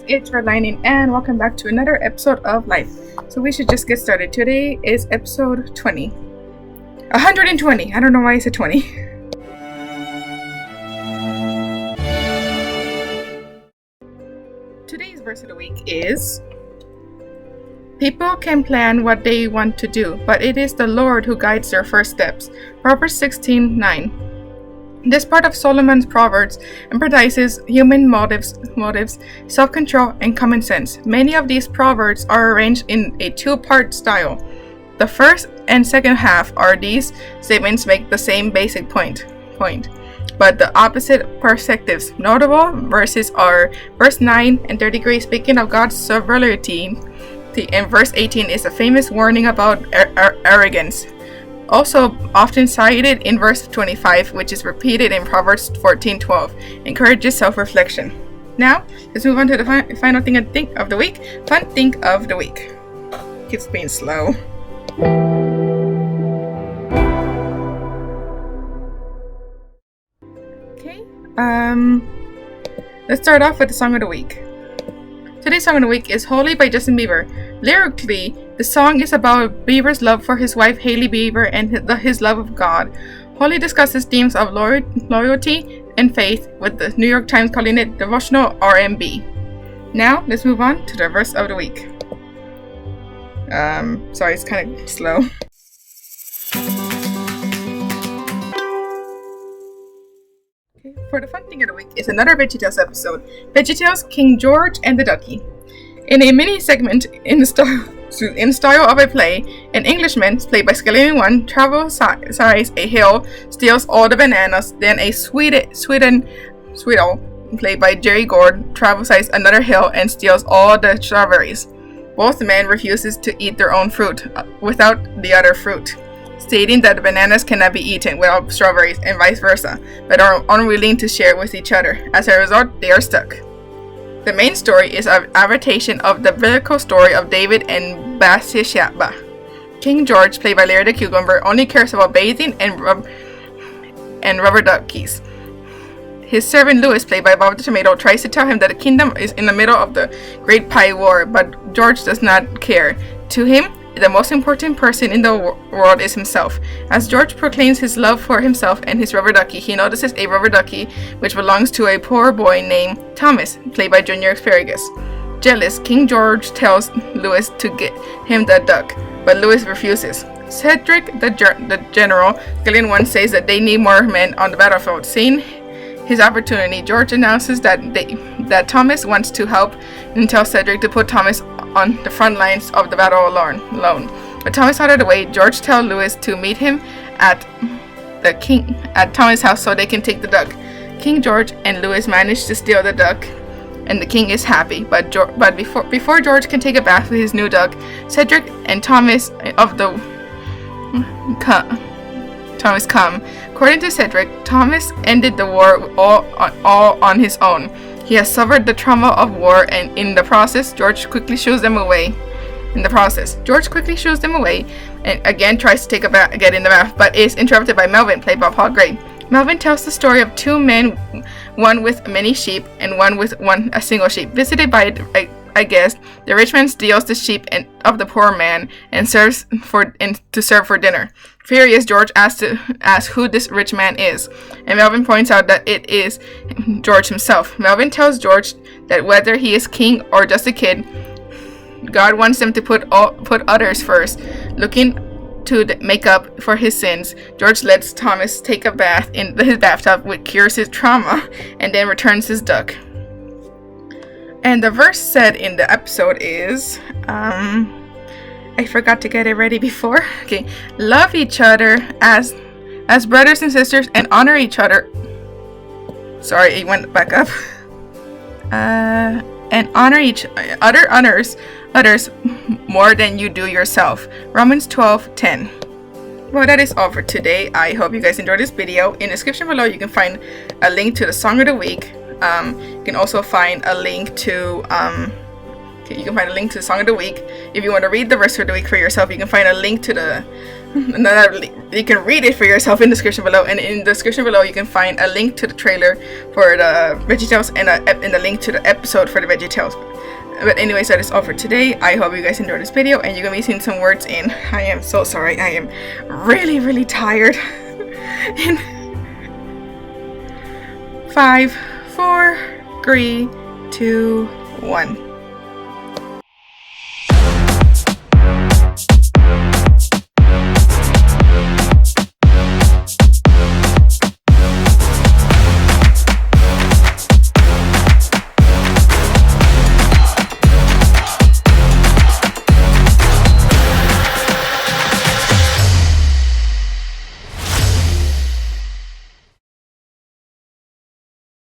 it's Redlining, and welcome back to another episode of Life. So we should just get started. Today is episode 20. 120. I don't know why I said 20. Today's verse of the week is: people can plan what they want to do, but it is the Lord who guides their first steps. Proverbs 16:9. This part of Solomon's Proverbs emphasizes human motives, self-control, and common sense. Many of these proverbs are arranged in a two-part style. The first and second half are these statements make the same basic point, but the opposite perspectives. Notable verses are verse 9 and 33, speaking of God's sovereignty, and verse 18 is a famous warning about arrogance. Also often cited in verse 25, which is repeated in Proverbs 14:12, encourages self-reflection. Now, let's move on to the final thing of the week. Fun thing of the week. Keeps being slow. Okay. Let's start off with the song of the week. Today's song of the week is Holy by Justin Bieber. Lyrically, the song is about Bieber's love for his wife Hailey Bieber and his love of God. Holy discusses themes of loyalty and faith, with the New York Times calling it devotional R&B. Now, let's move on to the verse of the week. Sorry, it's kind of slow. For the fun thing of the week is another VeggieTales episode, VeggieTales, King George and the Ducky. In a mini segment in the style of a play, an Englishman, played by Skeleton One, travels a hill, steals all the bananas. Then a Sweeto, played by Jerry Gord, travels another hill and steals all the strawberries. Both men refuses to eat their own fruit without the other fruit, stating that the bananas cannot be eaten without strawberries and vice versa, but are unwilling to share with each other. As a result, they are stuck. The main story is an adaptation of the biblical story of David and Bathsheba. King George, played by Larry the Cucumber, only cares about bathing and rubber duckies. His servant Louis, played by Bob the Tomato, tries to tell him that the kingdom is in the middle of the Great Pie War, but George does not care. To him, the most important person in the world is himself. As George proclaims his love for himself and his rubber ducky, he notices a rubber ducky which belongs to a poor boy named Thomas, played by Junior Asparagus. Jealous, King George tells Louis to get him the duck, but Louis refuses. Cedric, the general, Skeleton One, says that they need more men on the battlefield. Seeing his opportunity, George announces that Thomas wants to help and tells Cedric to put Thomas on the front lines of the battle alone. But Thomas out of the way, George tells Louis to meet him at Thomas' house so they can take the duck. King George and Louis manage to steal the duck, and the king is happy. But before George can take a bath with his new duck, Cedric and Thomas come. According to Cedric, Thomas ended the war all on his own. He has suffered the trauma of war, and in the process, George quickly shoos them away. And again tries to get in the bath, but is interrupted by Melvin, played by Paul Gray. Melvin tells the story of two men, one with many sheep and one with a single sheep. Visited by a guest, the rich man steals the sheep of the poor man and serve for dinner. Furious, George asks who this rich man is, and Melvin points out that it is George himself. Melvin tells George that whether he is king or just a kid, God wants them to put others first. Looking to make up for his sins, George lets Thomas take a bath in his bathtub, which cures his trauma, and then returns his duck. And the verse said in the episode is, I forgot to get it ready before. Okay, love each other as brothers and sisters, and honor each other. Sorry, it went back up. And honor others more than you do yourself. Romans 12:10. Well, that is all for today. I hope you guys enjoyed this video. In the description below, you can find a link to the song of the week. You can also find a link to Okay, you can find a link to the song of the week. If you want to read the verse of the week for yourself, you can find a link to you can read it for yourself in the description below, and in the description below you can find a link to the trailer for the VeggieTales and a link to the episode for the VeggieTales. But anyways, that is all for today. I hope you guys enjoyed this video, and you're gonna be seeing some words in. I am so sorry. I am really tired. In 5, 4, 3, 2, 1.